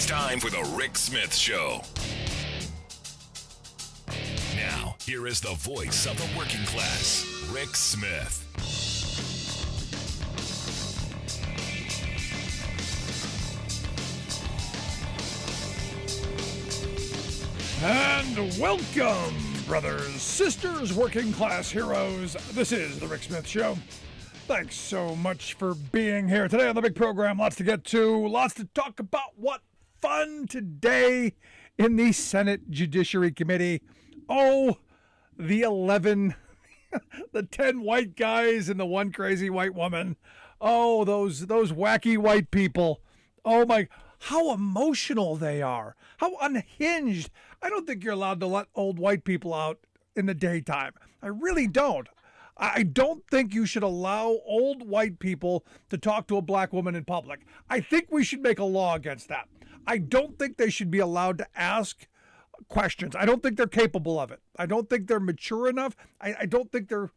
It's time for the Rick Smith Show. Now, here is the voice of the working class, Rick Smith. And welcome, brothers, sisters, working class heroes. This is the Rick Smith Show. Thanks so much for being here today on the big program. Lots to get to, lots to talk about. What fun today in the Senate Judiciary Committee. Oh, the 11, the 10 white guys and the one crazy white woman. Oh, those wacky white people. Oh my, how emotional they are. How unhinged. I don't think you're allowed to let old white people out in the daytime. I really don't. I don't think you should allow old white people to talk to a black woman in public. I think we should make a law against that. I don't think they should be allowed to ask questions. I don't think they're capable of it. I don't think they're mature enough. I don't think they're.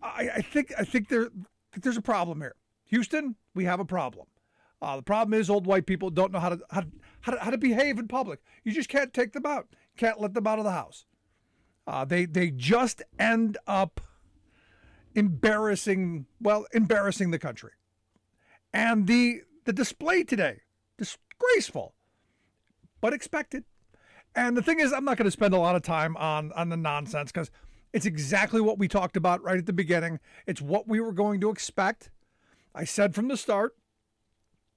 I think there's a problem here. Houston, we have a problem. The problem is old white people don't know how to behave in public. You just can't take them out. Can't let them out of the house. They just end up embarrassing the country. And the display today, disgraceful, but expected. And the thing is, I'm not going to spend a lot of time on the nonsense because it's exactly what we talked about right at the beginning. It's what we were going to expect. I said from the start,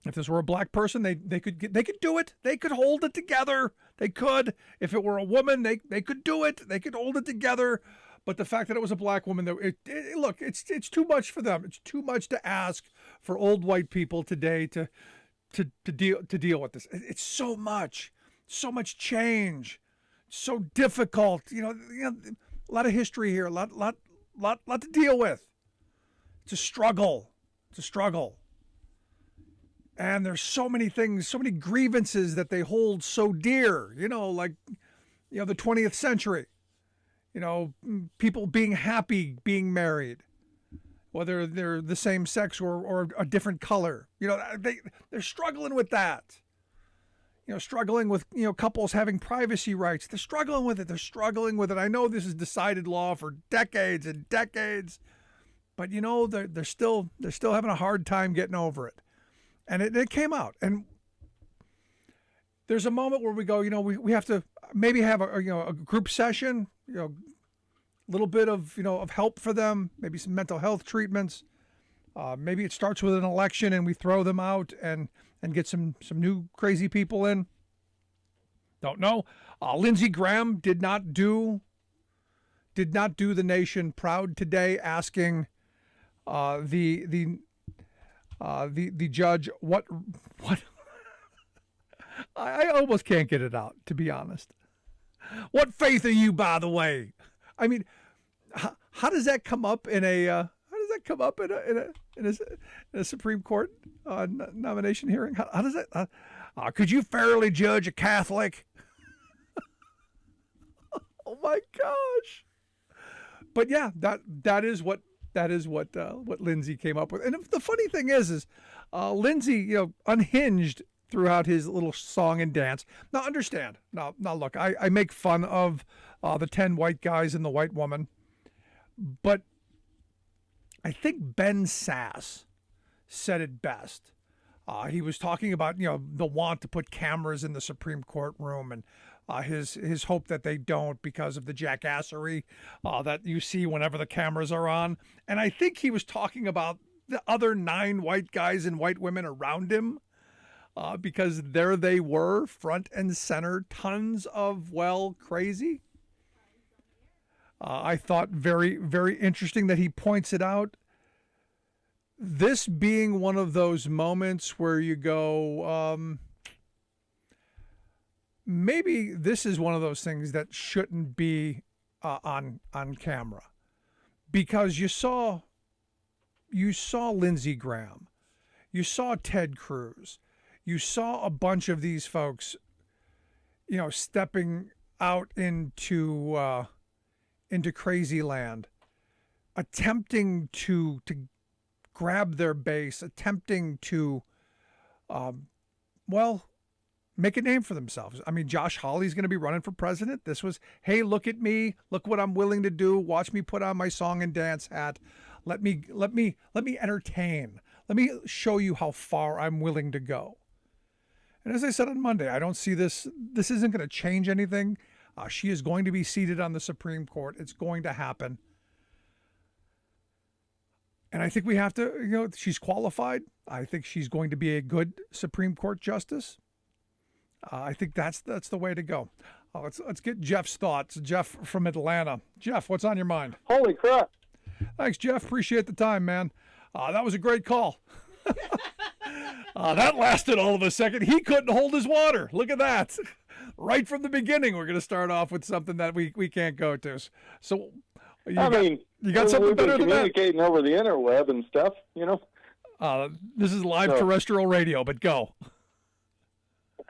if this were a black person, they could do it. They could hold it together. They could. If it were a woman, they could do it. They could hold it together. But the fact that it was a black woman, look, it's too much for them. It's too much to ask for old white people today to deal with this. It's so much change, so difficult. You know, a lot of history here, a lot to deal with. It's a struggle. And there's so many things, so many grievances that they hold so dear, like the 20th century, people being happy, being married, whether they're the same sex or a different color, they're struggling with that, struggling with, couples having privacy rights. They're struggling with it. I know this is decided law for decades and decades, but they're still having a hard time getting over it. And it came out, and there's a moment where we go, we have to maybe have a group session, a little bit of help for them, maybe some mental health treatments. Maybe it starts with an election and we throw them out and get some new crazy people in. Don't know. Lindsey Graham did not do the nation proud today, asking the judge what I almost can't get it out, to be honest. What faith are you, by the way? I mean, how does that come up in a Supreme Court nomination hearing? How does that? Could you fairly judge a Catholic? Oh my gosh! But yeah, that is what Lindsey came up with. And the funny thing is Lindsey, unhinged throughout his little song and dance. Now understand. Now look, I make fun of the 10 white guys and the white woman, but I think Ben Sass said it best. He was talking about the want to put cameras in the Supreme Court room and his hope that they don't because of the jackassery that you see whenever the cameras are on. And I think he was talking about the other 9 white guys and white women around him because there they were, front and center, tons of, crazy. I thought very, very interesting that he points it out. This being one of those moments where you go, maybe this is one of those things that shouldn't be on camera, because you saw Lindsey Graham, you saw Ted Cruz, you saw a bunch of these folks, stepping out into crazy land, attempting to grab their base, attempting to well, make a name for themselves. I mean, Josh Hawley's going to be running for president. This was, hey, look at me. Look what I'm willing to do. Watch me put on my song and dance hat. Let me entertain. Let me show you how far I'm willing to go. And as I said on Monday, I don't see this. This isn't going to change anything. She is going to be seated on the Supreme Court. It's going to happen. And I think we have to, she's qualified. I think she's going to be a good Supreme Court justice. I think that's the way to go. Let's get Jeff's thoughts. Jeff from Atlanta. Jeff, what's on your mind? Holy crap. Thanks, Jeff. Appreciate the time, man. That was a great call. That lasted all of a second. He couldn't hold his water. Look at that. Right from the beginning, we're going to start off with something that we can't go to. So, you got something better than that? Communicating over the interweb and stuff, This is live terrestrial radio, but go.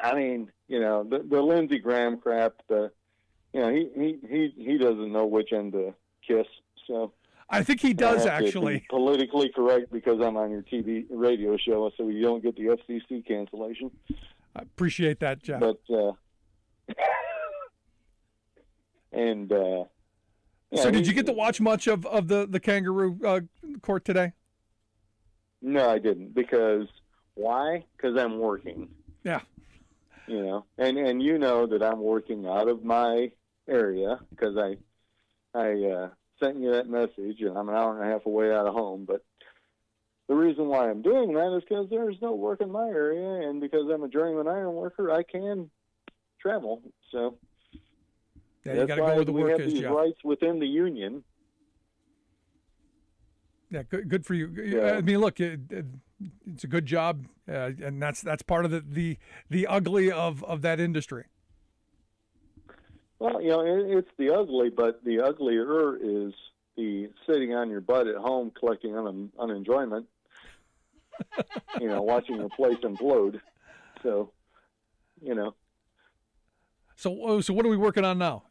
I mean, the Lindsey Graham crap. He doesn't know which end to kiss. So I think he does I have actually. to be politically correct because I'm on your TV radio show, so you don't get the FCC cancellation. I appreciate that, Jeff. But and so, did you get to watch much of the kangaroo court today? No, I didn't. Because why? Because I'm working. Yeah. And you know that I'm working out of my area because I sent you that message, and I'm an hour and a half away out of home. But the reason why I'm doing that is because there's no work in my area, and because I'm a journeyman iron worker, I can travel. So yeah, you got to go where the work is, Jeff. We have these rights within the union. Yeah, good for you. Yeah. I mean, look, it's a good job, and that's part of the ugly of that industry. Well, it's the ugly, but the uglier is the sitting on your butt at home collecting unenjoyment. Watching your place implode. So, So what are we working on now?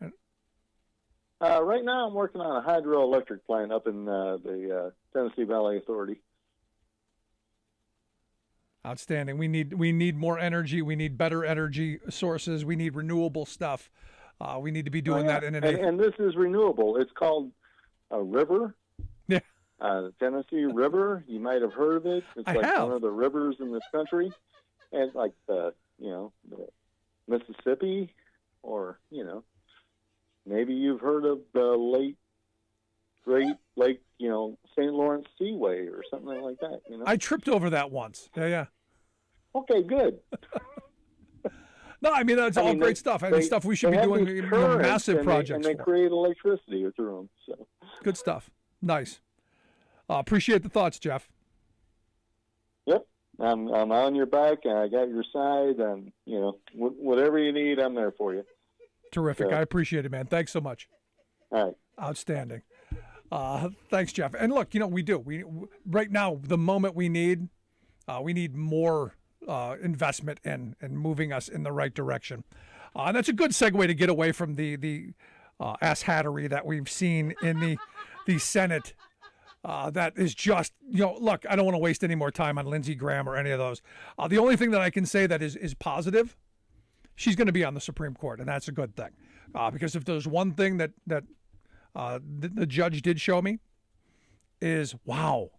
Right now, I'm working on a hydroelectric plant up in the Tennessee Valley Authority. Outstanding. We need more energy. We need better energy sources. We need renewable stuff. We need to be doing that in and this is renewable. It's called a river. Yeah. The Tennessee River. You might have heard of it. It's one of the rivers in this country, and like the Mississippi, or maybe you've heard of the Great Lake, St. Lawrence Seaway or something like that. I tripped over that once. Yeah. Okay, good. No, I mean that's all great stuff. I mean, stuff we should be doing. Massive projects. And they create electricity through them. So good stuff. Nice. Appreciate the thoughts, Jeff. Yep, I'm on your back, and I got your side, and whatever you need, I'm there for you. Terrific. So, I appreciate it, man. Thanks so much. All right. Outstanding. Thanks, Jeff. And look, we do. We right now the moment we need more investment in moving us in the right direction. And that's a good segue to get away from the asshattery that we've seen in the Senate. That is just, look, I don't want to waste any more time on Lindsey Graham or any of those. The only thing that I can say that is positive, she's going to be on the Supreme Court, and that's a good thing. Because if there's one thing that the judge did show me is, wow,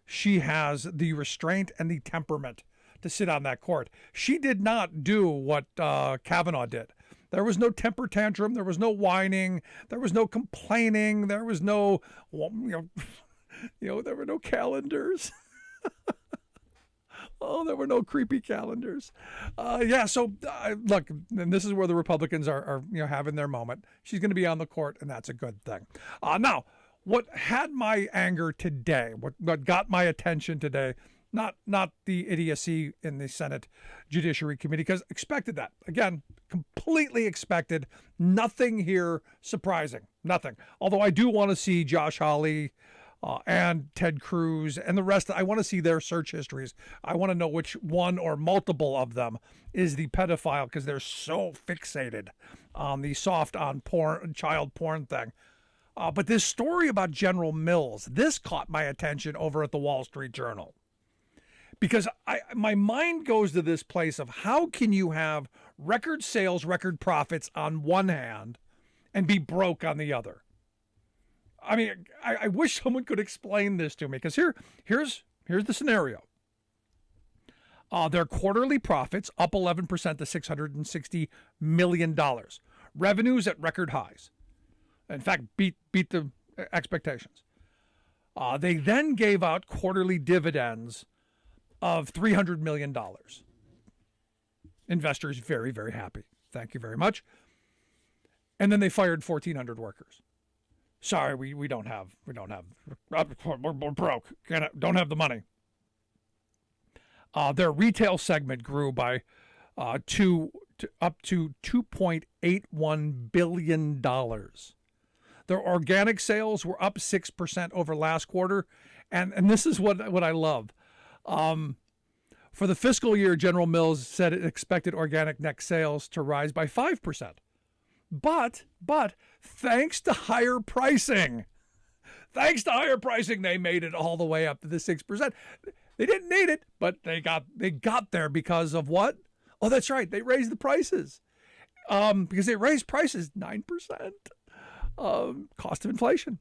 she has the restraint and the temperament to sit on that court. She did not do what Kavanaugh did. There was no temper tantrum. There was no whining. There was no complaining. There was no, there were no calendars. Oh, there were no creepy calendars. So look, and this is where the Republicans are having their moment. She's going to be on the court, and that's a good thing. Now, what had my anger today, what got my attention today, not the idiocy in the Senate Judiciary Committee, because expected that. Again, completely expected. Nothing here surprising. Nothing. Although I do want to see Josh Hawley and Ted Cruz and the rest. I want to see their search histories. I want to know which one or multiple of them is the pedophile, because they're so fixated on the soft on porn, child porn thing. But this story about General Mills, this caught my attention over at the Wall Street Journal. Because my mind goes to this place of how can you have record sales, record profits on one hand and be broke on the other? I mean, I wish someone could explain this to me, because here's the scenario. Their quarterly profits up 11% to $660 million. Revenues at record highs. In fact, beat the expectations. They then gave out quarterly dividends of $300 million. Investors very, very happy. Thank you very much. And then they fired 1,400 workers. Sorry, we don't have, we're broke. Don't have the money. Their retail segment grew by up to $2.81 billion. Their organic sales were up 6% over last quarter. And this is what I love. For the fiscal year, General Mills said it expected organic net sales to rise by 5%. But thanks to higher pricing, they made it all the way up to the 6%. They didn't need it, but they got there because of what? Oh, that's right. They raised the prices. Because they raised prices 9%. Cost of inflation.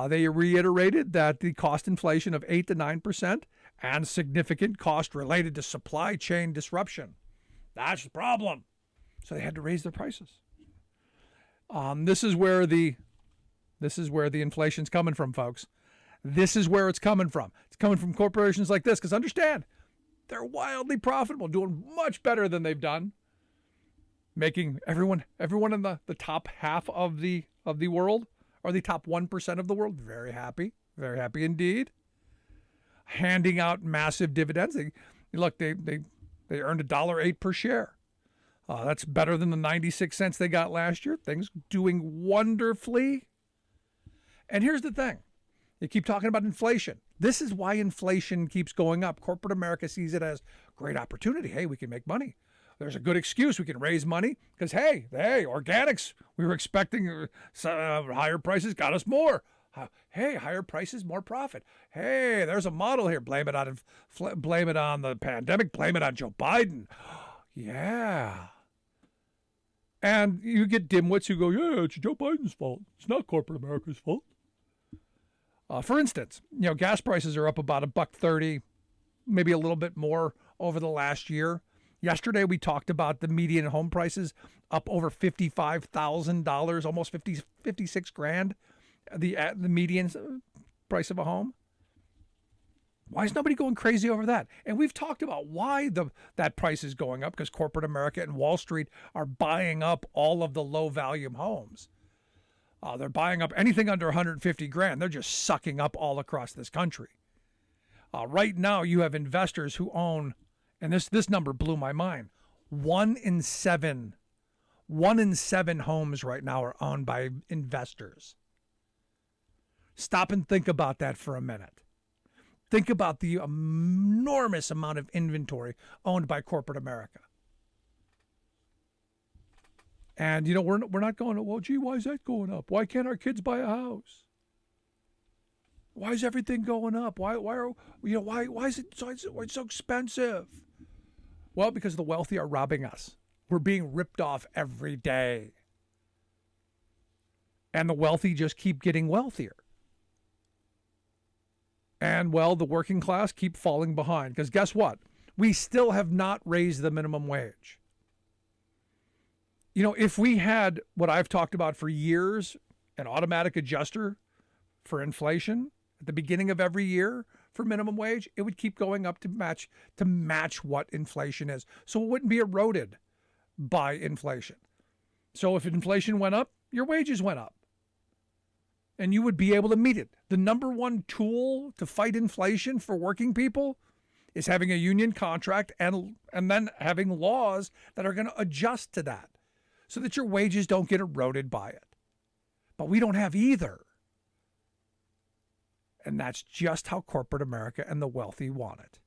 They reiterated that the cost inflation of 8 to 9% and significant cost related to supply chain disruption. That's the problem. So they had to raise their prices. This is where the inflation's coming from, folks. This is where it's coming from. It's coming from corporations like this, because understand, they're wildly profitable, doing much better than they've done, making everyone in the top half of the world, or the top 1% of the world, very happy indeed. Handing out massive dividends. They earned $1.08 per share. That's better than the 96 cents they got last year. Things doing wonderfully. And here's the thing. You keep talking about inflation. This is why inflation keeps going up. Corporate America sees it as great opportunity. Hey, we can make money. There's a good excuse. We can raise money because, hey, organics, we were expecting higher prices, got us more. Hey, higher prices, more profit. Hey, there's a model here. Blame it on the pandemic. Blame it on Joe Biden. Yeah. And you get dimwits who go, yeah, it's Joe Biden's fault. It's not corporate America's fault. For instance, gas prices are up about $1.30, maybe a little bit more over the last year. Yesterday, we talked about the median home prices up over $55,000, almost 56 grand, the median price of a home. Why is nobody going crazy over that? And we've talked about why that price is going up, because corporate America and Wall Street are buying up all of the low-volume homes. They're buying up anything under 150 grand. They're just sucking up all across this country. Right now, you have investors who own, and this number blew my mind, 1 in 7 homes right now are owned by investors. Stop and think about that for a minute. Think about the enormous amount of inventory owned by corporate America. And, we're not going, well, gee, why is that going up? Why can't our kids buy a house? Why is everything going up? Why is it so expensive? Well, because the wealthy are robbing us. We're being ripped off every day. And the wealthy just keep getting wealthier. And, well, the working class keep falling behind. Because guess what? We still have not raised the minimum wage. If we had what I've talked about for years, an automatic adjuster for inflation at the beginning of every year for minimum wage, it would keep going up to match what inflation is. So it wouldn't be eroded by inflation. So if inflation went up, your wages went up. And you would be able to meet it. The number one tool to fight inflation for working people is having a union contract and then having laws that are going to adjust to that so that your wages don't get eroded by it. But we don't have either. And that's just how corporate America and the wealthy want it.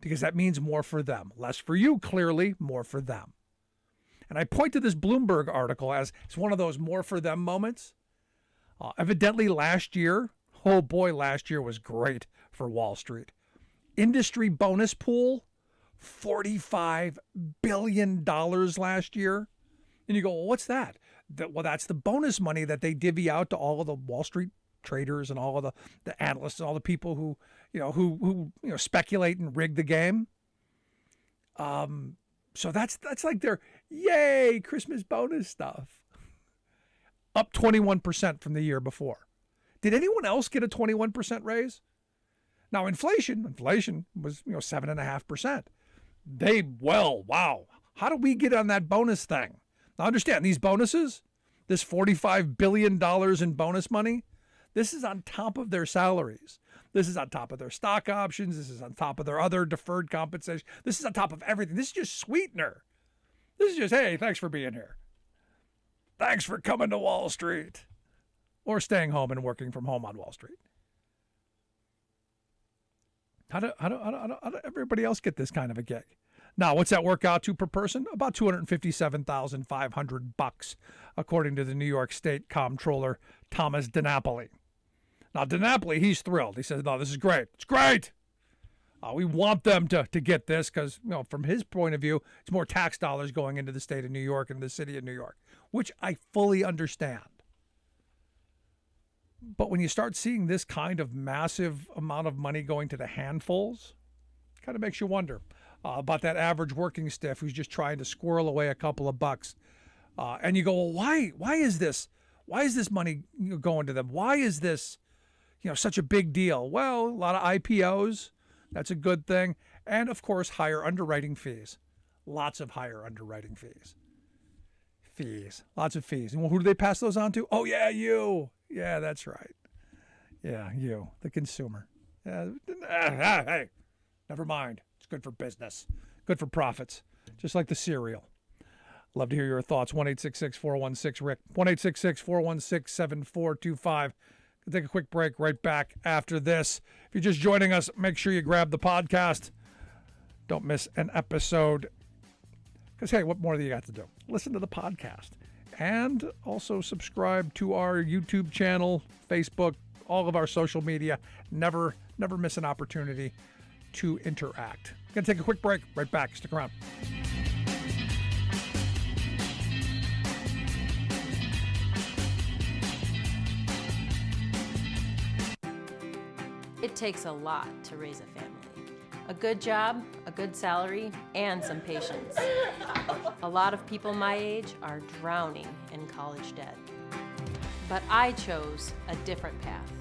Because that means more for them. Less for you, clearly, more for them. And I point to this Bloomberg article as it's one of those more for them moments. Evidently last year was great for Wall Street. industry bonus pool, $45 billion last year. And you go, well, what's that? Well, that's the bonus money that they divvy out to all of the Wall Street traders and all of the analysts and all the people who speculate and rig the game. So that's like their yay Christmas bonus stuff. Up 21% from the year before. Did anyone else get a 21% raise? Now inflation was 7.5%. Wow. How do we get on that bonus thing? Now understand, these bonuses, this $45 billion in bonus money, this is on top of their salaries. This is on top of their stock options. This is on top of their other deferred compensation. This is on top of everything. This is just sweetener. This is just, hey, thanks for being here. Thanks for coming to Wall Street. Or staying home and working from home on Wall Street. How do everybody else get this kind of a gig? Now, what's that work out to per person? About $257,500, according to the New York State Comptroller Thomas DiNapoli. Now, DiNapoli, he's thrilled. He says, no, this is great. It's great. We want them to get this because, from his point of view, it's more tax dollars going into the state of New York and the city of New York, which I fully understand. But when you start seeing this kind of massive amount of money going to the handfuls, it kind of makes you wonder about that average working stiff who's just trying to squirrel away a couple of bucks. And you go, well, why is this? Why is this money going to them? Why is this, such a big deal? Well, a lot of IPOs. That's a good thing. And, of course, higher underwriting fees. Lots of higher underwriting fees. Lots of fees. And who do they pass those on to? Oh, yeah, you. Yeah, that's right. Yeah, you, the consumer. Hey, never mind. It's good for business. Good for profits. Just like the cereal. Love to hear your thoughts. 1-866-416-RICK. 1-866-416-7425. We'll take a quick break right back after this. If you're just joining us, make sure you grab the podcast. Don't miss an episode. Because, hey, what more do you got to do? Listen to the podcast. And also subscribe to our YouTube channel, Facebook, all of our social media. Never miss an opportunity to interact. Going to take a quick break. Right back. Stick around. It takes a lot to raise a family. A good job, a good salary, and some patience. A lot of people my age are drowning in college debt. But I chose a different path.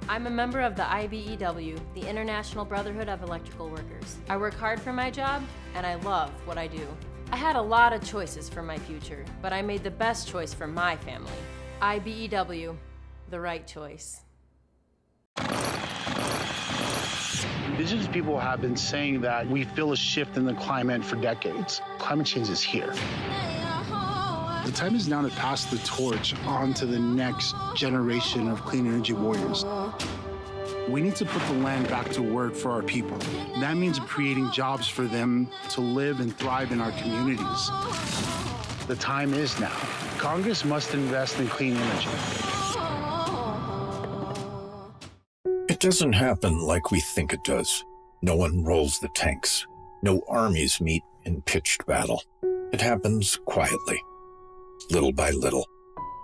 I'm a member of the IBEW, the International Brotherhood of Electrical Workers. I work hard for my job, and I love what I do. I had a lot of choices for my future, but I made the best choice for my family. IBEW, the right choice. Indigenous people have been saying that we feel a shift in the climate for decades. Climate change is here. The time is now to pass the torch on to the next generation of clean energy warriors. We need to put the land back to work for our people. That means creating jobs for them to live and thrive in our communities. The time is now. Congress must invest in clean energy. It doesn't happen like we think it does. No one rolls the tanks. No armies meet in pitched battle. It happens quietly, little by little.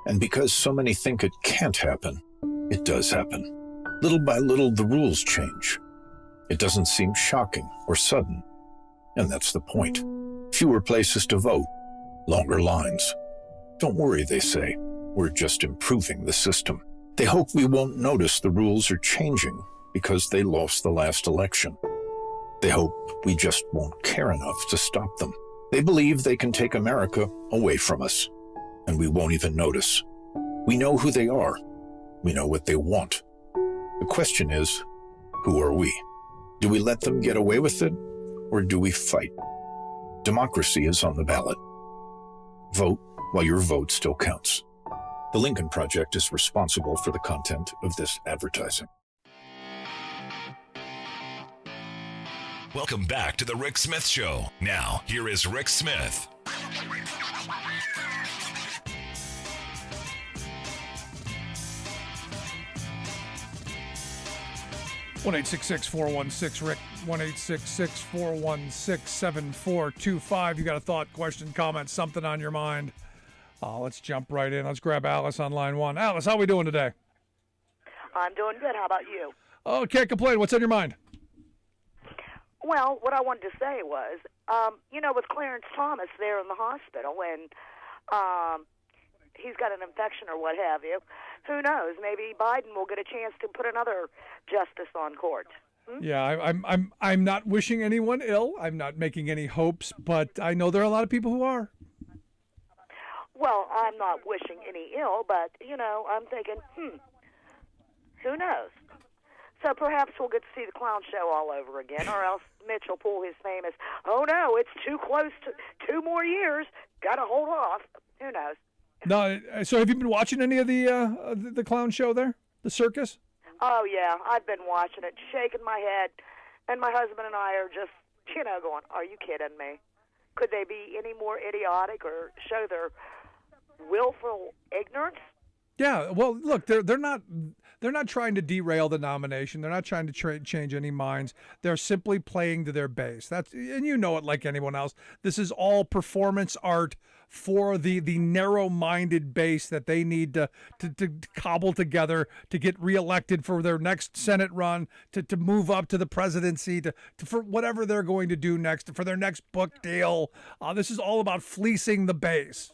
And because so many think it can't happen, it does happen. Little by little, the rules change. It doesn't seem shocking or sudden. And that's the point. Fewer places to vote, longer lines. Don't worry, they say. We're just improving the system. They hope we won't notice the rules are changing because they lost the last election. They hope we just won't care enough to stop them. They believe they can take America away from us, and we won't even notice. We know who they are. We know what they want. The question is, who are we? Do we let them get away with it, or do we fight? Democracy is on the ballot. Vote while your vote still counts. The Lincoln Project is responsible for the content of this advertising. Welcome back to the Rick Smith Show. Now, here is Rick Smith. All 1-866-416-RICK, 1-866-416-7425. You got a thought, question, comment, something on your mind. Let's jump right in. Let's grab Alice on line one. Alice, how we doing today? I'm doing good. How about you? Oh, can't complain. What's on your mind? Well, what I wanted to say was, with Clarence Thomas there in the hospital, and he's got an infection or what have you, who knows? Maybe Biden will get a chance to put another justice on court. Yeah, I'm not wishing anyone ill. I'm not making any hopes, but I know there are a lot of people who are. Well, I'm not wishing any ill, but, I'm thinking, who knows? So perhaps we'll get to see the clown show all over again, or else Mitch will pull his famous, oh, no, it's too close to 2 more years, got to hold off. Who knows? No, so have you been watching any of the clown show there, the circus? Oh, yeah, I've been watching it, shaking my head, and my husband and I are just, going, are you kidding me? Could they be any more idiotic or show their willful ignorance? Yeah, well, look, they're not trying to derail the nomination. They're not trying to change any minds. They're simply playing to their base. And you know it like anyone else. This is all performance art for the narrow-minded base that they need to cobble together to get reelected for their next Senate run, to move up to the presidency, for whatever they're going to do next, for their next book deal. This is all about fleecing the base.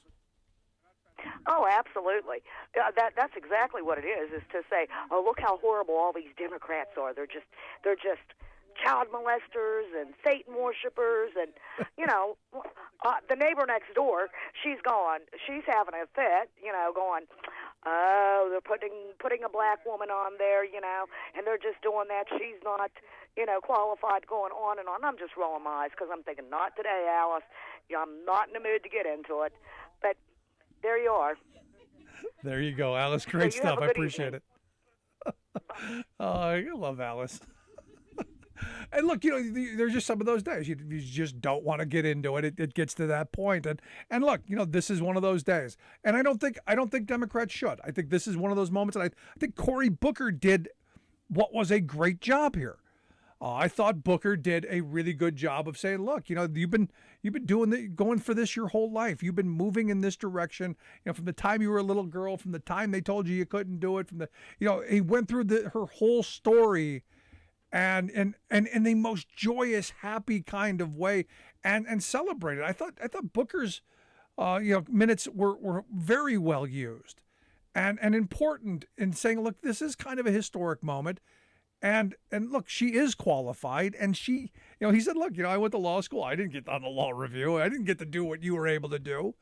Oh, absolutely. That's exactly what it is to say, oh, look how horrible all these Democrats are. They're just child molesters and Satan worshipers, and the neighbor next door, she's having a fit, going, oh, they're putting a black woman on there, and they're just doing that. She's not, qualified, going on and on. I'm just rolling my eyes because I'm thinking, not today, Alice. I'm not in the mood to get into it, but there you are. There you go, Alice. Great stuff. I appreciate it. I love Alice. And look, there's just some of those days you just don't want to get into it. It gets to that point, and look, this is one of those days. And I don't think Democrats should. I think this is one of those moments, and I think Cory Booker did what was a great job here. I thought Booker did a really good job of saying, look, you've been going for this your whole life. You've been moving in this direction, from the time you were a little girl, from the time they told you couldn't do it, he went through her whole story and in the most joyous, happy kind of way and celebrated. I thought Booker's minutes were very well used and important in saying, look, this is kind of a historic moment. And look, she is qualified, and she, he said, look, I went to law school. I didn't get on the law review. I didn't get to do what you were able to do.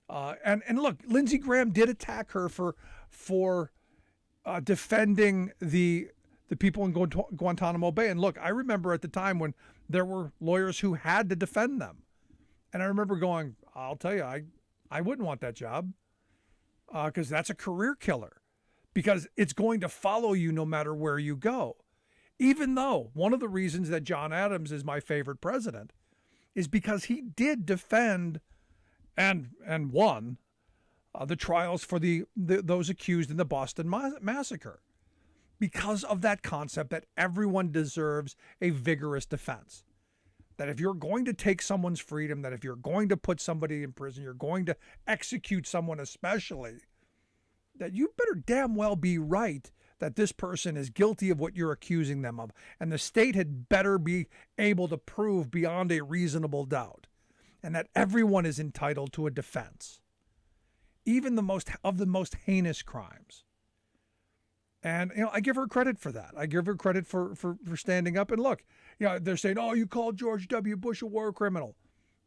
And look, Lindsey Graham did attack her for defending the people in Guantanamo Bay. And look, I remember at the time when there were lawyers who had to defend them. And I remember going, I'll tell you, I wouldn't want that job because that's a career killer, because it's going to follow you no matter where you go. Even though one of the reasons that John Adams is my favorite president is because he did defend and won the trials for those accused in the Boston Massacre, because of that concept that everyone deserves a vigorous defense. That if you're going to take someone's freedom, that if you're going to put somebody in prison, you're going to execute someone especially, that you better damn well be right that this person is guilty of what you're accusing them of. And the state had better be able to prove beyond a reasonable doubt. And that everyone is entitled to a defense, even the most heinous crimes. And, I give her credit for that. I give her credit for standing up. And look, they're saying, oh, you called George W. Bush a war criminal.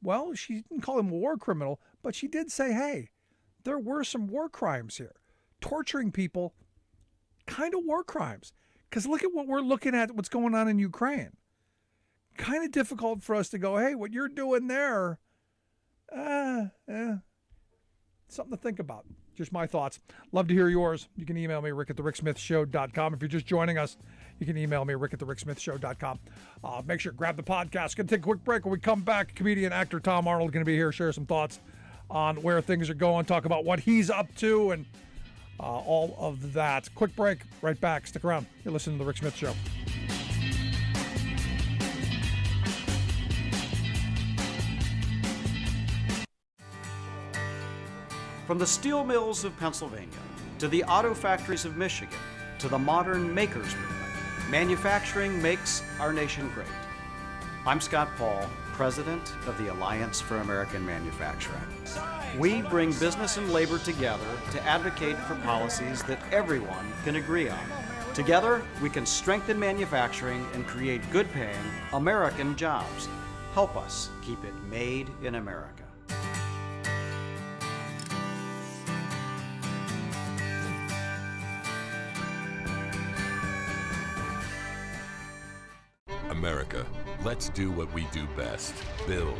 Well, she didn't call him a war criminal, but she did say, hey, there were some war crimes here. Torturing people, kind of war crimes. Because look at what we're looking at, what's going on in Ukraine. Kind of difficult for us to go, hey, what you're doing there, something to think about. Just my thoughts. Love to hear yours. You can email me, rick@thericksmithshow.com. If you're just joining us, you can email me, rick@thericksmithshow.com. Make sure to grab the podcast. Going to take a quick break. When we come back, comedian, actor Tom Arnold going to be here, share some thoughts on where things are going, talk about what he's up to, and all of that. Quick break, right back. Stick around. You're listening to The Rick Smith Show. From the steel mills of Pennsylvania, to the auto factories of Michigan, to the modern makers movement, manufacturing makes our nation great. I'm Scott Paul, president of the Alliance for American Manufacturing. We bring business and labor together to advocate for policies that everyone can agree on. Together, we can strengthen manufacturing and create good-paying American jobs. Help us keep it made in America. America, let's do what we do best, build.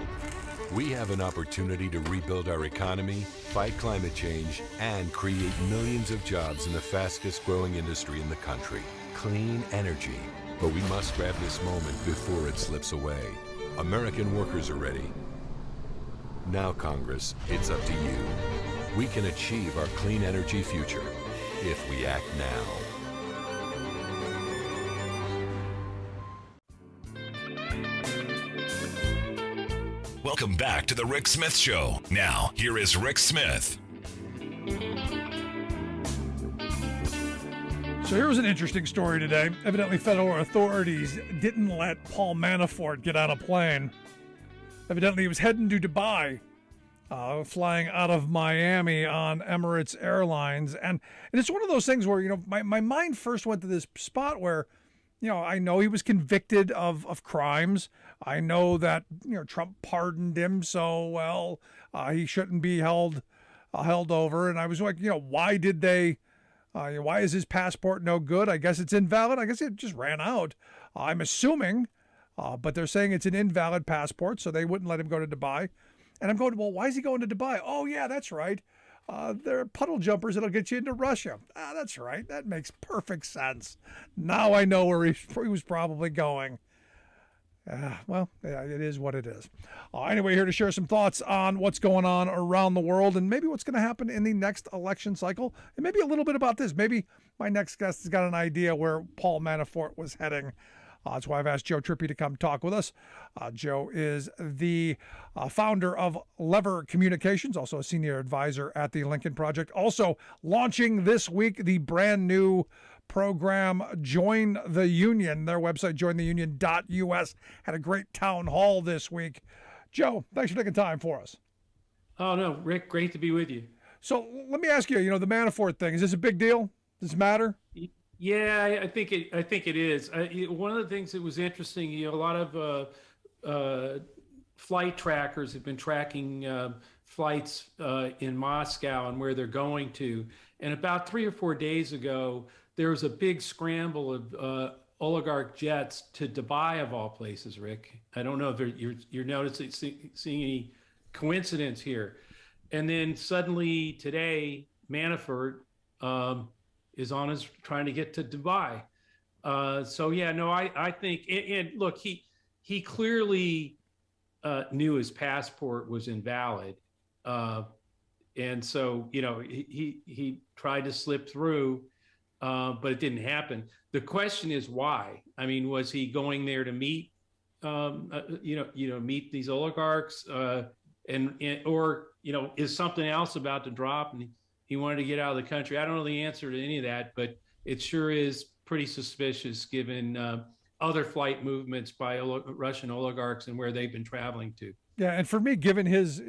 We have an opportunity to rebuild our economy, fight climate change, and create millions of jobs in the fastest growing industry in the country, clean energy. But we must grab this moment before it slips away. American workers are ready. Now, Congress, it's up to you. We can achieve our clean energy future if we act now. Welcome back to the Rick Smith Show. Now, here is Rick Smith. So here was an interesting story today. Evidently, federal authorities didn't let Paul Manafort get on a plane. Evidently, he was heading to Dubai, flying out of Miami on Emirates Airlines. And it's one of those things where, my mind first went to this spot where, I know he was convicted of crimes. I know that, Trump pardoned him, so, he shouldn't be held over. And I was like, why did they, why is his passport no good? I guess it's invalid. I guess it just ran out. I'm assuming, but they're saying it's an invalid passport, so they wouldn't let him go to Dubai. And I'm going, well, why is he going to Dubai? Oh, yeah, that's right. They're puddle jumpers that'll get you into Russia. That's right. That makes perfect sense. Now I know where he was probably going. It is what it is. Anyway, here to share some thoughts on what's going on around the world and maybe what's going to happen in the next election cycle. And maybe a little bit about this. Maybe my next guest has got an idea where Paul Manafort was heading. That's why I've asked Joe Trippi to come talk with us. Joe is the founder of Lever Communications, also a senior advisor at the Lincoln Project. Also launching this week the brand new program, Join the Union. Their website, jointheunion.us, had a great town hall this week. Joe, thanks for taking time for us. Oh, no, Rick, great to be with you. So let me ask you, the Manafort thing, is this a big deal? Does it matter? Yeah, I think it is. One of the things that was interesting, a lot of flight trackers have been tracking flights in Moscow and where they're going to. And about 3 or 4 days ago, there was a big scramble of oligarch jets to Dubai, of all places, Rick. I don't know if you're noticing, seeing any coincidence here. And then suddenly today, Manafort is on his trying to get to Dubai. I think, and look, he clearly knew his passport was invalid. And so, he tried to slip through, but it didn't happen. The question is why? I mean, was he going there to meet, meet these oligarchs, or is something else about to drop and he wanted to get out of the country? I don't know the answer to any of that, but it sure is pretty suspicious given other flight movements by Russian oligarchs and where they've been traveling to. Yeah, and for me, given his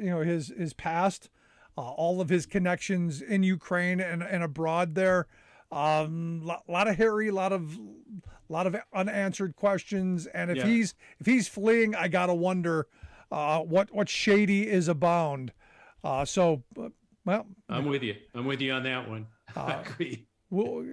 past, all of his connections in Ukraine and abroad there, lot of hairy, lot of unanswered questions. And if he's fleeing, I gotta wonder what shady is abound. Well, I'm with you on that one. I agree. Well,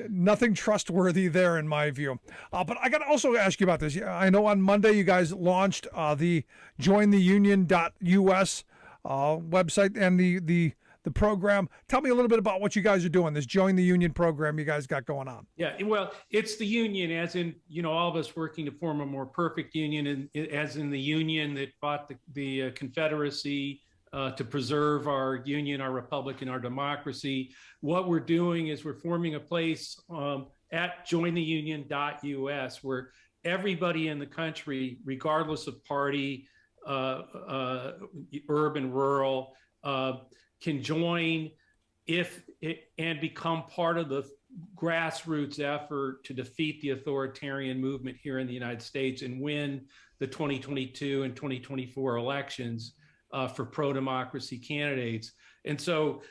nothing trustworthy there in my view. But I got to also ask you about this. I know on Monday you guys launched the jointheunion.us website and the program. Tell me a little bit about what you guys are doing, this Join the Union program you guys got going on. Yeah, well, it's the union, as in, all of us working to form a more perfect union, and as in the union that fought the Confederacy, to preserve our union, our republic, and our democracy. What we're doing is we're forming a place at jointheunion.us where everybody in the country, regardless of party, urban, rural, can join and become part of the grassroots effort to defeat the authoritarian movement here in the United States and win the 2022 and 2024 elections for pro-democracy candidates. And so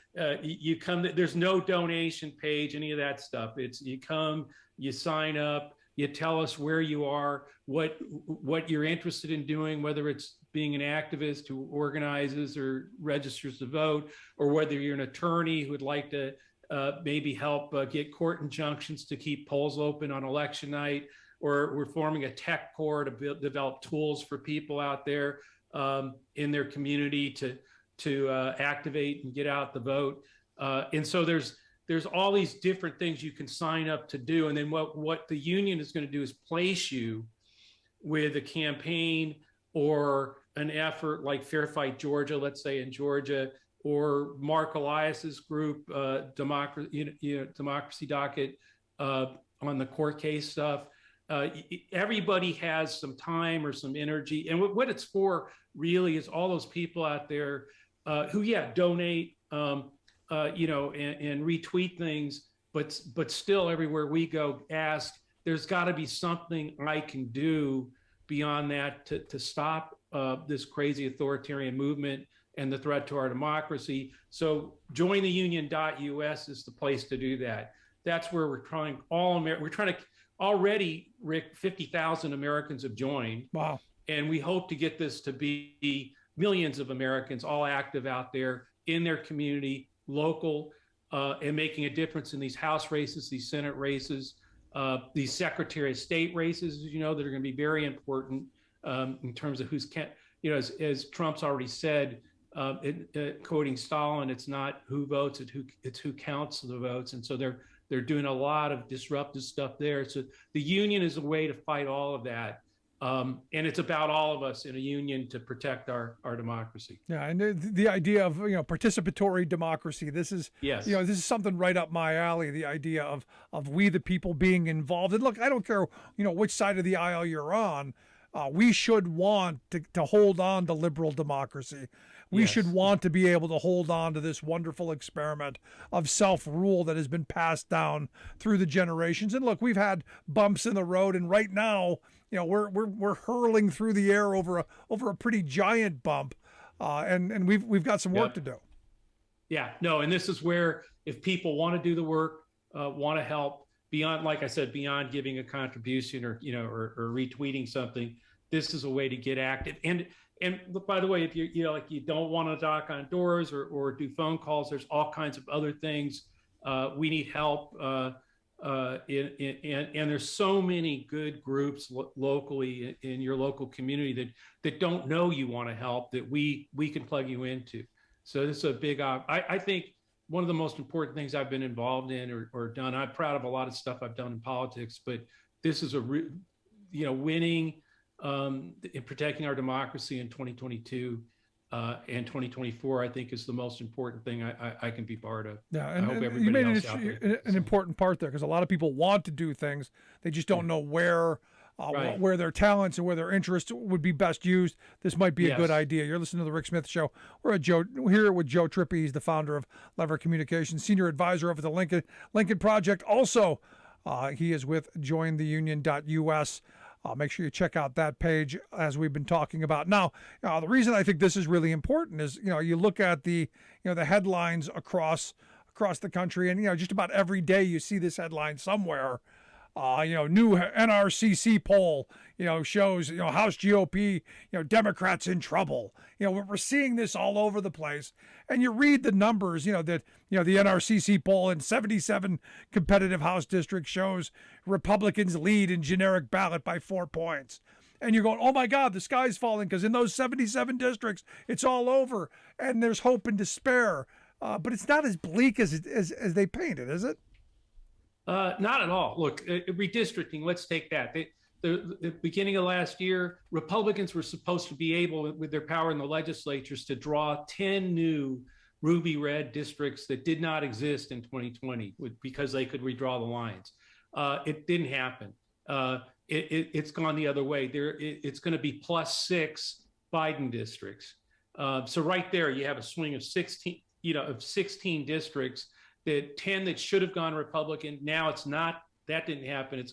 you come, there's no donation page, any of that stuff. It's you come, you sign up, you tell us where you are, what you're interested in doing, whether it's being an activist who organizes or registers to vote, or whether you're an attorney who would like to maybe help get court injunctions to keep polls open on election night, or we're forming a tech corps to develop tools for people out there in their community to activate and get out the vote. And so there's all these different things you can sign up to do. And then what the union is going to do is place you with a campaign or an effort like Fair Fight Georgia, let's say in Georgia, or Mark Elias's group, Democracy Docket, on the court case stuff. Everybody has some time or some energy. And what it's for really is all those people out there who, donate, and retweet things, but still everywhere we go ask, there's got to be something I can do beyond that to stop this crazy authoritarian movement and the threat to our democracy. So jointheunion.us is the place to do that. That's where we're trying to already, Rick, 50,000 Americans have joined. Wow. And we hope to get this to be millions of Americans all active out there in their community, local, and making a difference in these House races, these Senate races, these Secretary of State races, that are going to be very important in terms of who's, as Trump's already said, quoting Stalin, it's not who votes, it's who counts the votes. And so they're doing a lot of disruptive stuff there. So the union is a way to fight all of that. And it's about all of us in a union to protect our democracy. Yeah, and the idea of participatory democracy. This is this is something right up my alley. The idea of we the people being involved. And look, I don't care which side of the aisle you're on. We should want to hold on to liberal democracy. We should want to be able to hold on to this wonderful experiment of self-rule that has been passed down through the generations. And look, we've had bumps in the road, and right now, we're hurling through the air over a pretty giant bump, and we've got some work to do. Yeah, no, and this is where if people want to do the work, want to help beyond, like I said, beyond giving a contribution or retweeting something, this is a way to get active. And by the way, if you don't want to knock on doors or do phone calls, there's all kinds of other things. We need help. And there's so many good groups locally in your local community that don't know you want to help, that we can plug you into. So this is a big, I think one of the most important things I've been involved in or done, I'm proud of a lot of stuff I've done in politics, but this is winning in protecting our democracy in 2022 and 2024, I think is the most important thing I can be part of. Yeah, and I hope everybody you made else out there. an important part there, because a lot of people want to do things, they just don't know where their talents and where their interests would be best used. This might be a good idea. You're listening to the Rick Smith Show. We're here with Joe Trippi. He's the founder of Lever Communications, senior advisor over the Lincoln Project. Also, he is with jointheunion.us. Make sure you check out that page, as we've been talking about. Now, the reason I think this is really important is, you look at the headlines across the country, and just about every day you see this headline somewhere. New NRCC poll, shows, House GOP, Democrats in trouble. We're seeing this all over the place. And you read the numbers, that, the NRCC poll in 77 competitive House districts shows Republicans lead in generic ballot by 4 points. And you're going, oh my God, the sky's falling, because in those 77 districts, it's all over. And there's hope and despair. But it's not as bleak as they paint it, is it? Not at all. Look, redistricting, let's take that. The beginning of last year, Republicans were supposed to be able, with their power in the legislatures, to draw 10 new ruby red districts that did not exist in 2020 because they could redraw the lines. It didn't happen. It's gone the other way. It's going to be +6 Biden districts. So right there, you have a swing of 16 of 16 districts, that 10 that should have gone Republican, now it's not. That didn't happen.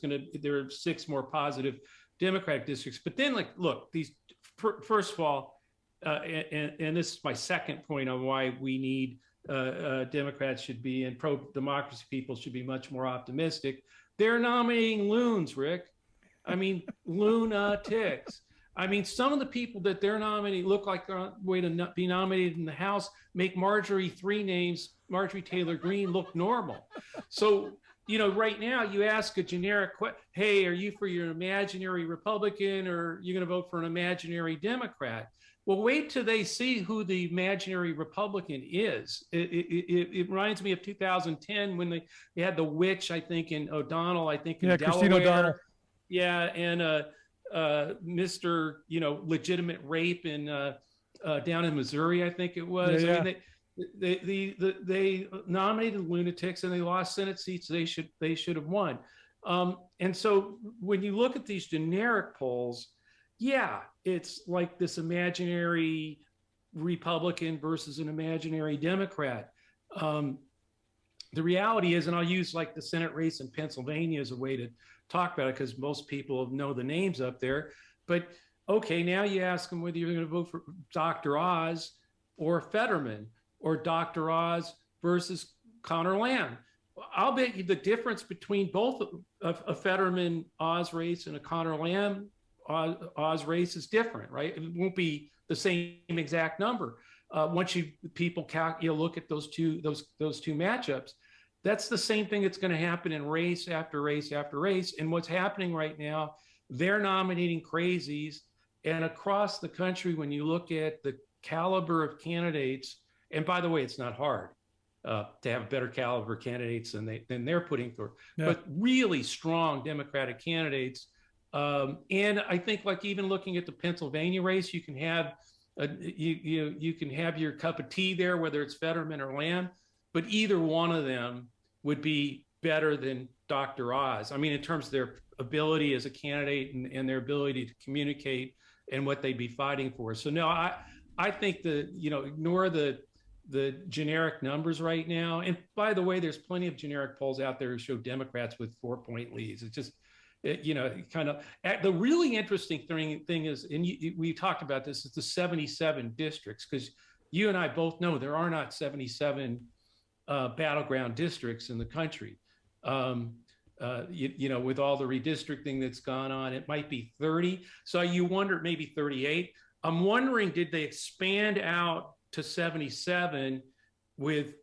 There are 6 more positive Democratic districts. But then, look, these, first of all, and this is my second point on why we need Democrats should be, and pro-democracy people should be much more optimistic. They're nominating loons, Rick. I mean, lunatics. I mean, some of the people that they're nominating look like they're on the way to be nominated in the House, make Marjorie Taylor Greene, look normal. So, right now you ask a generic question, hey, are you for your imaginary Republican, or are you going to vote for an imaginary Democrat? Well, wait till they see who the imaginary Republican is. It reminds me of 2010 when they had the witch, I think, in O'Donnell, I think in Delaware. Christine O'Donnell. Yeah, and Mr. Legitimate rape in down in Missouri, I think it was. Yeah. I mean, they nominated lunatics and they lost Senate seats they should have won. And so when you look at these generic polls, yeah, it's like this imaginary Republican versus an imaginary Democrat. The reality is, and I'll use like the Senate race in Pennsylvania as a way to talk about it, because most people know the names up there. But okay, now you ask them whether you're going to vote for Dr. Oz or Fetterman, or Dr. Oz versus Connor Lamb. I'll bet you the difference between both a Fetterman Oz race and a Connor Lamb Oz race is different, right? It won't be the same exact number. Once people look at those two matchups, that's the same thing that's going to happen in race after race after race. And what's happening right now, they're nominating crazies. And across the country, when you look at the caliber of candidates, and by the way, it's not hard to have better caliber candidates than they're putting through, but really strong Democratic candidates. And I think, like, even looking at the Pennsylvania race, you can have you can have your cup of tea there, whether it's Fetterman or Lamb, but either one of them would be better than Dr. Oz. I mean, in terms of their ability as a candidate and their ability to communicate and what they'd be fighting for. So no, I think ignore the generic numbers right now. And by the way, there's plenty of generic polls out there who show Democrats with 4-point leads. It's just, kind of, the really interesting thing is, and we talked about this, is the 77 districts, because you and I both know there are not 77 battleground districts in the country. With all the redistricting that's gone on, it might be 30. So you wonder, maybe 38. I'm wondering, did they expand out to 77 with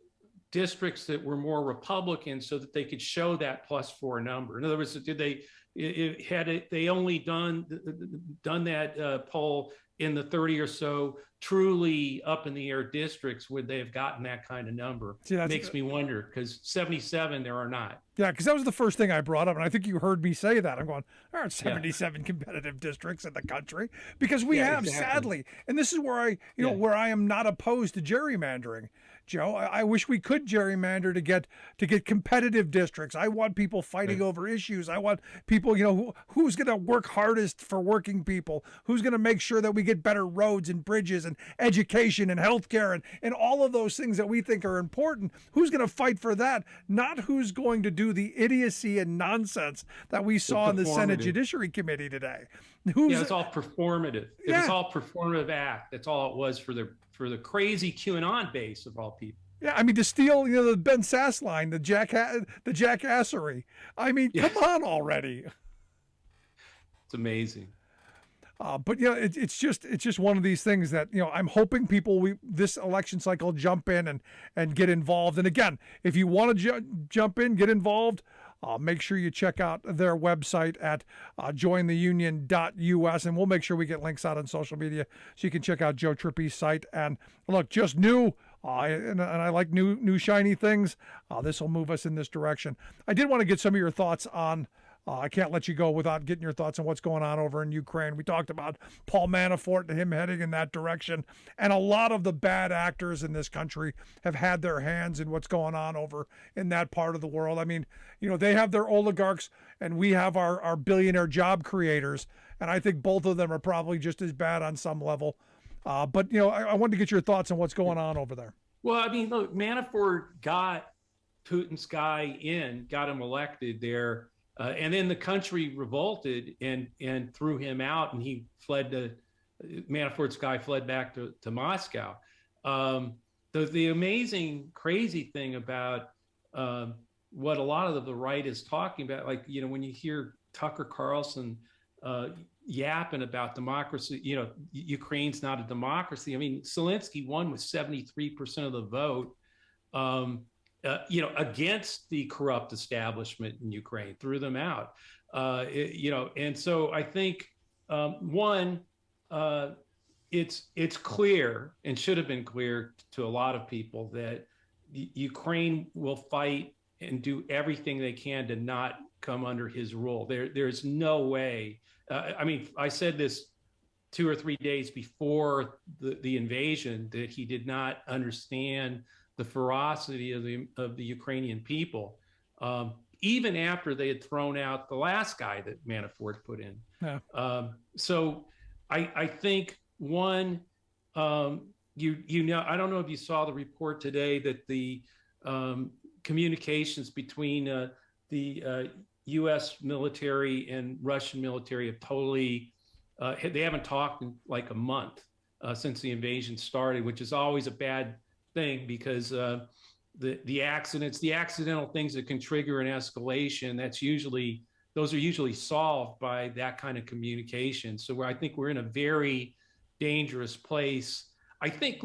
districts that were more Republican so that they could show that +4 number? In other words, did they only done that poll in the 30 or so truly up in the air districts, would they have gotten that kind of number? See, makes me wonder, because 77 there are not. Yeah, because that was the first thing I brought up, and I think you heard me say that. I'm going, there aren't 77 competitive districts in the country, because we have, exactly. Sadly, and this is where where I am not opposed to gerrymandering. Joe, I wish we could gerrymander to get competitive districts. I want people fighting over issues. I want people, who's going to work hardest for working people? Who's going to make sure that we get better roads and bridges and education and healthcare and all of those things that we think are important? Who's going to fight for that? Not who's going to do the idiocy and nonsense that we saw in the Senate Judiciary Committee today. It's all performative. It was all performative act. That's all it was for the crazy QAnon base of all people. Yeah, I mean, to steal the Ben Sass line, the jackassery. I mean, come on already. It's amazing. But it's just one of these things that I'm hoping people this election cycle jump in and get involved. And again, if you want to jump in, get involved. Make sure you check out their website at jointheunion.us, and we'll make sure we get links out on social media so you can check out Joe Trippi's site. And look, just new, and I like new shiny things. This will move us in this direction. I did want to get some of your thoughts on. I can't let you go without getting your thoughts on what's going on over in Ukraine. We talked about Paul Manafort and him heading in that direction. And a lot of the bad actors in this country have had their hands in what's going on over in that part of the world. I mean, they have their oligarchs and we have our billionaire job creators. And I think both of them are probably just as bad on some level. But I wanted to get your thoughts on what's going on over there. Well, I mean, look, Manafort got Putin's guy in, got him elected there, and then the country revolted and threw him out, and he fled to Manafort's guy fled back to Moscow. The amazing, crazy thing about what a lot of the right is talking about, like, you know, when you hear Tucker Carlson yapping about democracy, you know, Ukraine's not a democracy. I mean, Zelensky won with 73% of the vote, you know, against the corrupt establishment in Ukraine, threw them out, you know, and so I think it's clear and should have been clear to a lot of people that Ukraine will fight and do everything they can to not come under his rule. There's no way. I mean, I said this 2 or 3 days before the invasion that he did not understand the ferocity of the Ukrainian people, even after they had thrown out the last guy that Manafort put in. Yeah. So I think you know, I don't know if you saw the report today that the communications between the U.S. military and Russian military have totally, they haven't talked in like a month since the invasion started, which is always a bad thing because the accidents, the accidental things that can trigger an escalation, those are usually solved by that kind of communication. So I think we're in a very dangerous place. I think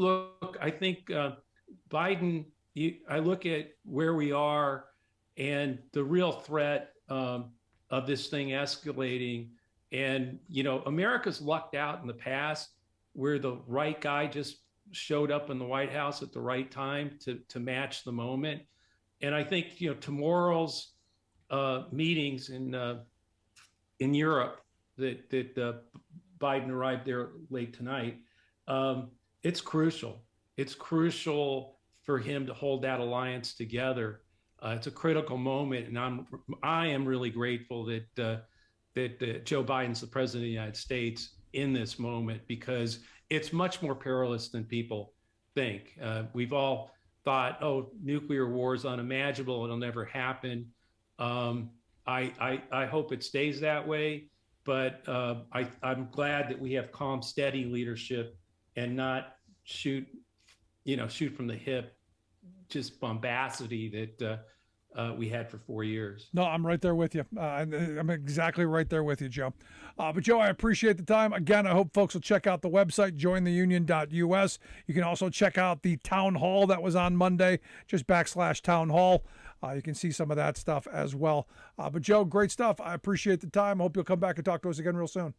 Biden, I look at where we are and the real threat of this thing escalating. And, you know, America's lucked out in the past where the right guy just showed up in the White House at the right time to match the moment. And I think, you know, tomorrow's meetings in Europe that Biden arrived there late tonight, it's crucial. It's crucial for him to hold that alliance together. It's a critical moment, and I am really grateful that Joe Biden's the president of the United States in this moment, because it's much more perilous than people think. We've all thought, oh, nuclear war is unimaginable; it'll never happen. I hope it stays that way, but I'm glad that we have calm, steady leadership and not shoot from the hip, just bombacity that we had for 4 years. No, I'm right there with you. I'm exactly right there with you, Joe. But Joe, I appreciate the time. Again, I hope folks will check out the website, jointheunion.us. You can also check out the town hall that was on Monday, just /town hall. You can see some of that stuff as well. But Joe, great stuff. I appreciate the time. Hope you'll come back and talk to us again real soon.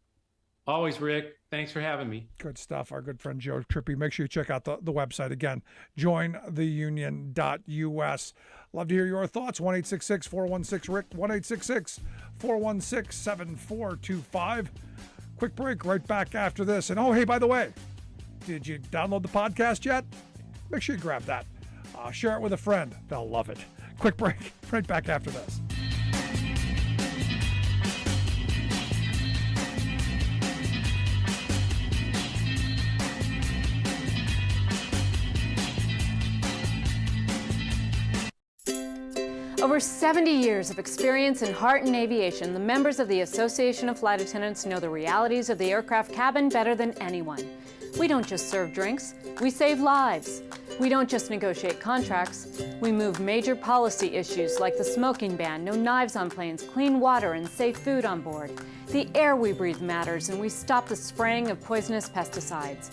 Always, Rick. Thanks for having me. Good stuff. Our good friend Joe Trippi. Make sure you check out the website again, jointheunion.us. Love to hear your thoughts. 1-866-416-RICK, 1-866-416-7425. Quick break, right back after this. And oh, hey, by the way, did you download the podcast yet? Make sure you grab that. Share it with a friend. They'll love it. Quick break, right back after this. Over 70 years of experience in heart and aviation, the members of the Association of Flight Attendants know the realities of the aircraft cabin better than anyone. We don't just serve drinks, we save lives. We don't just negotiate contracts, we move major policy issues like the smoking ban, no knives on planes, clean water, and safe food on board. The air we breathe matters, and we stop the spraying of poisonous pesticides.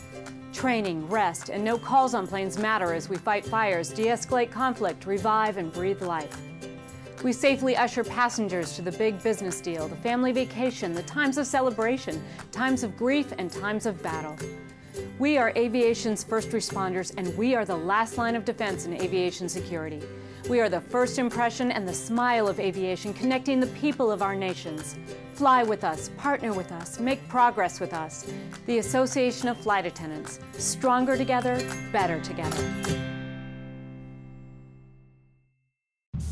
Training, rest, and no calls on planes matter as we fight fires, de-escalate conflict, revive, and breathe life. We safely usher passengers to the big business deal, the family vacation, the times of celebration, times of grief, and times of battle. We are aviation's first responders, and we are the last line of defense in aviation security. We are the first impression and the smile of aviation, connecting the people of our nations. Fly with us, partner with us, make progress with us. The Association of Flight Attendants. Stronger together, better together.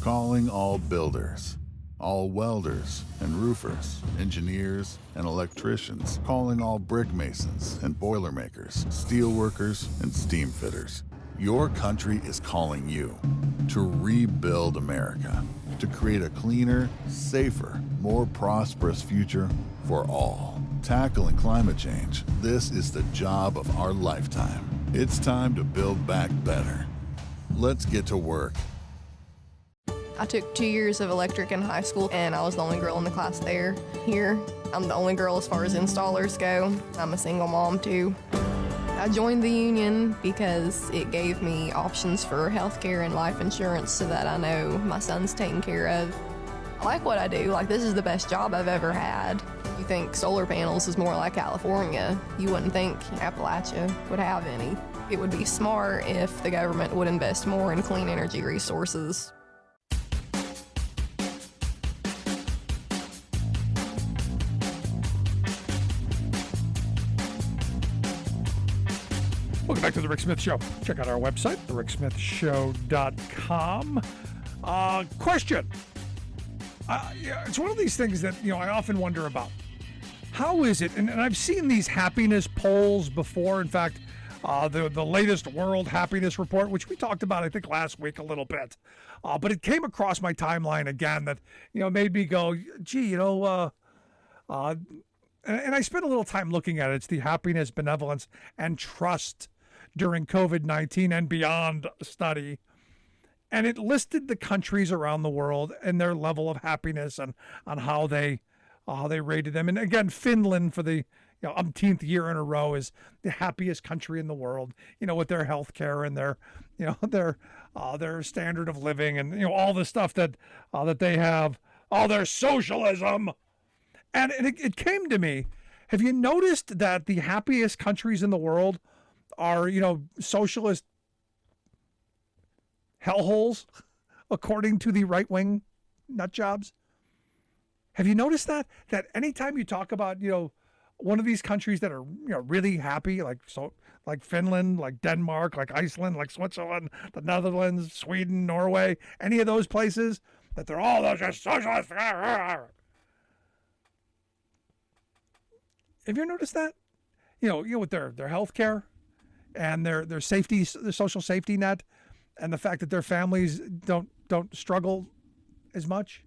Calling all builders, all welders and roofers, engineers and electricians. Calling all brick masons and boilermakers, steel workers and steam fitters. Your country is calling you to rebuild America, to create a cleaner, safer, more prosperous future for all. Tackling climate change, this is the job of our lifetime. It's time to build back better. Let's get to work. I took 2 years of electric in high school, and I was the only girl in the class there. Here, I'm the only girl as far as installers go. I'm a single mom, too. I joined the union because it gave me options for health care and life insurance so that I know my son's taken care of. I like what I do. Like, this is the best job I've ever had. You think solar panels is more like California. You wouldn't think Appalachia would have any. It would be smart if the government would invest more in clean energy resources. Welcome back to The Rick Smith Show. Check out our website, thericksmithshow.com. Question. It's one of these things that, I often wonder about. How is it, and I've seen these happiness polls before. In fact, the latest World Happiness Report, which we talked about, I think, last week a little bit. But it came across my timeline again that, made me go, gee, and I spent a little time looking at it. It's the Happiness, Benevolence, and Trust during COVID-19 and Beyond study. And it listed the countries around the world and their level of happiness and on how they rated them. And again, Finland for the umpteenth year in a row is the happiest country in the world, with their health care and their standard of living and, all the stuff that they have, all their socialism. And it came to me, have you noticed that the happiest countries in the world are, socialist hellholes, according to the right-wing nut jobs? Have you noticed that anytime you talk about, one of these countries that are, really happy, like Finland, like Denmark, like Iceland, like Switzerland, the Netherlands, Sweden, Norway, any of those places, that they're all those just socialists. Have you noticed that? With their health care and their safety, their social safety net, and the fact that their families don't struggle as much,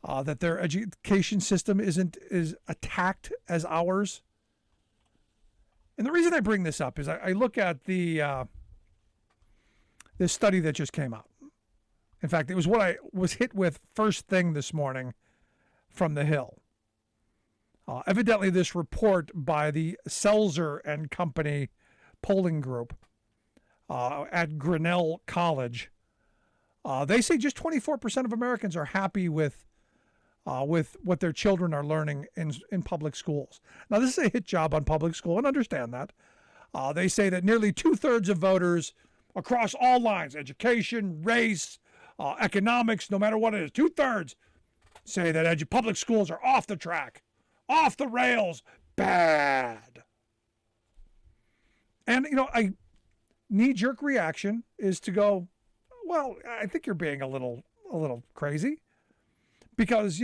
that their education system isn't as attacked as ours. And the reason I bring this up is I look at this study that just came out. In fact, it was what I was hit with first thing this morning from the Hill. Evidently, this report by the Selzer and Company polling group at Grinnell College, they say just 24% of Americans are happy with what their children are learning in public schools. Now, this is a hit job on public school, and understand that. They say that nearly 2/3 of voters across all lines, education, race, economics, no matter what it is, 2/3 say that public schools are off the track, off the rails, bad. And, a knee-jerk reaction is to go, well, I think you're being a little crazy. Because,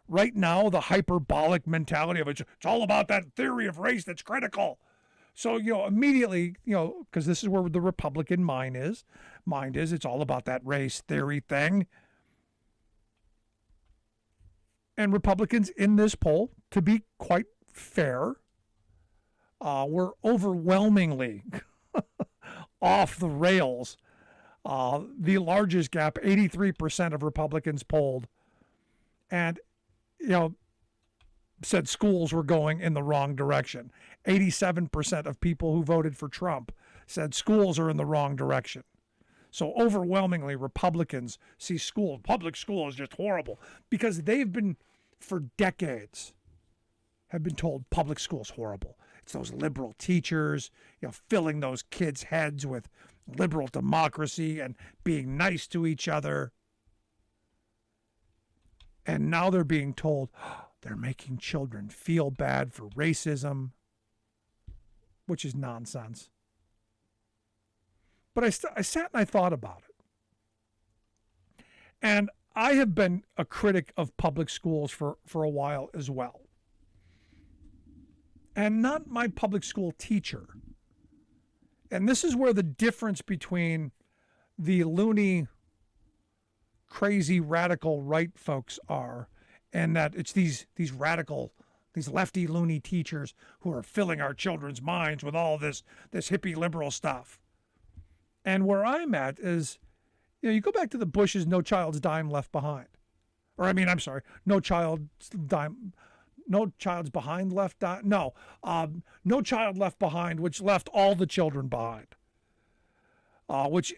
right now, the hyperbolic mentality of it's all about that theory of race that's critical. So, immediately, because this is where the Republican mind is, it's all about that race theory thing. And Republicans in this poll, to be quite fair, were overwhelmingly off the rails. The largest gap, 83% of Republicans polled, and, said schools were going in the wrong direction. 87% of people who voted for Trump said schools are in the wrong direction. So overwhelmingly, Republicans see public school is just horrible because they've been, for decades, have been told public school is horrible. It's those liberal teachers, filling those kids' heads with liberal democracy and being nice to each other. And now they're being told they're making children feel bad for racism, which is nonsense. But I sat and I thought about it. And I have been a critic of public schools for a while as well. And not my public school teacher. And this is where the difference between the loony, crazy, radical right folks are, and that it's these radical, these lefty, loony teachers who are filling our children's minds with all this hippie liberal stuff. And where I'm at is, you go back to the Bush's No Child's Dime Left Behind. Or, I'm sorry, No Child's Behind Left, no, No Child Left Behind, which left all the children behind. Which,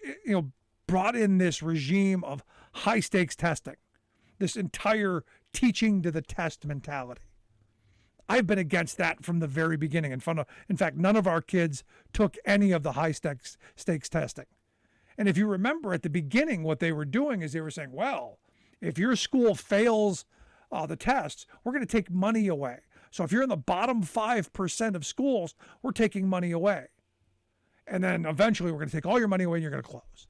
brought in this regime of high stakes testing, this entire teaching to the test mentality. I've been against that from the very beginning. In fact, none of our kids took any of the high stakes testing. And if you remember at the beginning, what they were doing is they were saying, well, if your school fails the tests, we're going to take money away. So if you're in the bottom 5% of schools, we're taking money away. And then eventually we're going to take all your money away and you're going to close.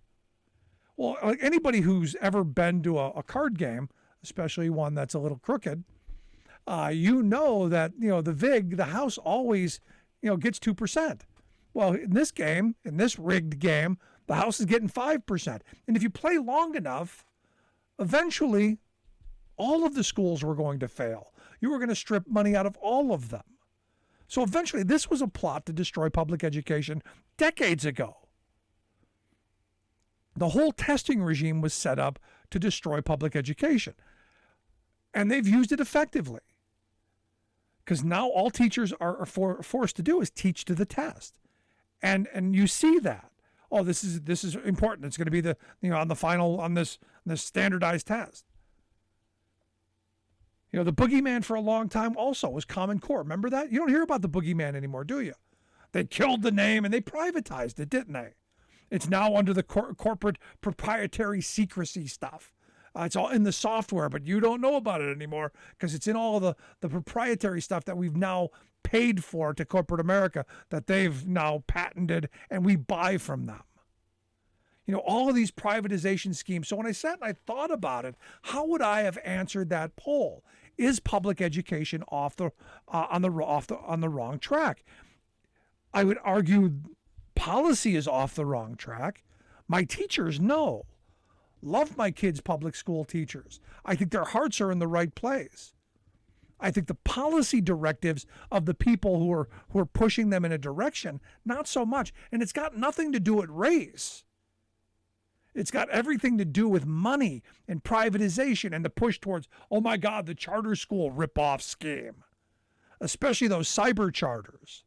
Well, like anybody who's ever been to a card game, especially one that's a little crooked, you know that, the VIG, the house always, gets 2%. Well, in this game, in this rigged game, the house is getting 5%. And if you play long enough, eventually all of the schools were going to fail. You were going to strip money out of all of them. So eventually this was a plot to destroy public education decades ago. The whole testing regime was set up to destroy public education. And they've used it effectively. Because now all teachers are forced to do is teach to the test. And you see that. Oh, this is important. It's going to be the on the final on this standardized test. The boogeyman for a long time also was Common Core. Remember that? You don't hear about the boogeyman anymore, do you? They killed the name and they privatized it, didn't they? It's now under the corporate proprietary secrecy stuff. It's all in the software, but you don't know about it anymore because it's in all the proprietary stuff that we've now paid for to corporate America that they've now patented and we buy from them. All of these privatization schemes. So when I sat and I thought about it, how would I have answered that poll? Is public education on the wrong track? I would argue policy is off the wrong track. My teachers know. Love my kids' public school teachers. I think their hearts are in the right place. I think the policy directives of the people who are pushing them in a direction, not so much. And it's got nothing to do with race. It's got everything to do with money and privatization and the push towards, oh my God, the charter school ripoff scheme, especially those cyber charters.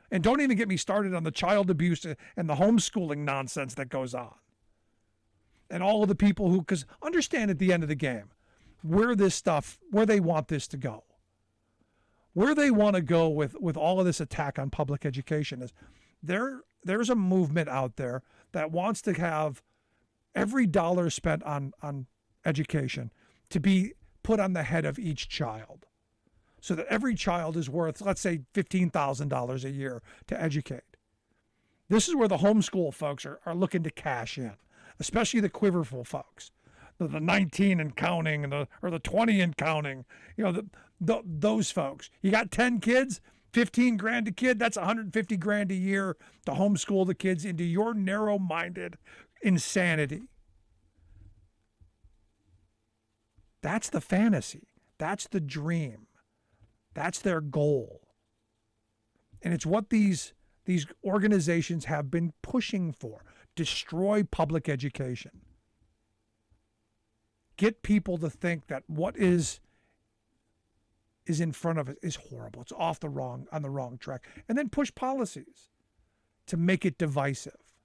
And don't even get me started on the child abuse and the homeschooling nonsense that goes on. And all of the people because understand at the end of the game, where they want this to go. Where they want to go with all of this attack on public education is there's a movement out there that wants to have every dollar spent on education to be put on the head of each child so that every child is worth, let's say, $15,000 a year to educate. This is where the homeschool folks are looking to cash in, especially the quiverful folks, the 19 and counting or the 20 and counting, those folks. You got 10 kids, $15,000 a kid, that's $150,000 a year to homeschool the kids into your narrow-minded insanity. That's the fantasy. That's the dream. That's their goal. And it's what these organizations have been pushing for. Destroy public education. Get people to think that what is in front of it is horrible. It's on the wrong track. And then push policies to make it divisive.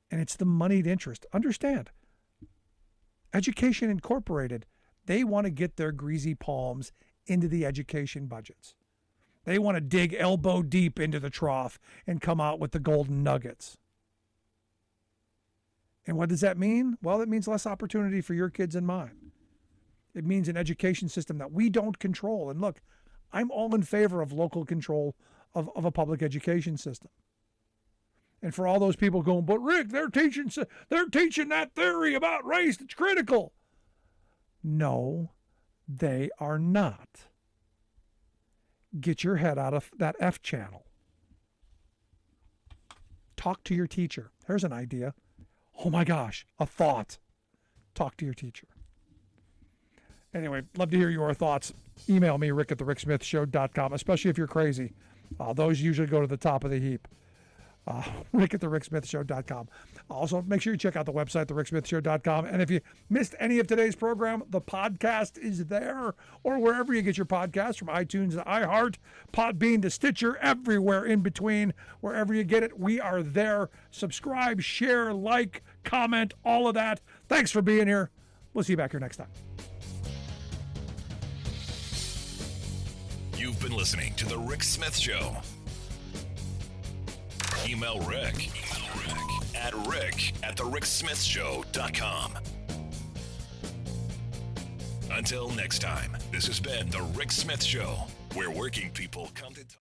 And it's the moneyed interest. Understand, Education Incorporated, they want to get their greasy palms into the education budgets. They want to dig elbow deep into the trough and come out with the golden nuggets. And what does that mean? Well, it means less opportunity for your kids and mine. It means an education system that we don't control. And look, I'm all in favor of local control of a public education system. And for all those people going, but Rick, they're teaching that theory about race that's critical. No, they are not. get your head out of that F channel. Talk to your teacher. Here's an idea. Oh my gosh, a thought. Talk to your teacher. Anyway, love to hear your thoughts. Email me, rick@thericksmithshow.com, especially if you're crazy. Those usually go to the top of the heap. rick@thericksmithshow.com. Also, make sure you check out the website, thericksmithshow.com. And if you missed any of today's program, the podcast is there, or wherever you get your podcasts, from iTunes to iHeart, Podbean to Stitcher, everywhere in between. Wherever you get it, we are there. Subscribe, share, like, comment, all of that. Thanks for being here. We'll see you back here next time. You've been listening to The Rick Smith Show. Email Rick at rick@thericksmithshow.com. Until next time, this has been The Rick Smith Show, where working people come to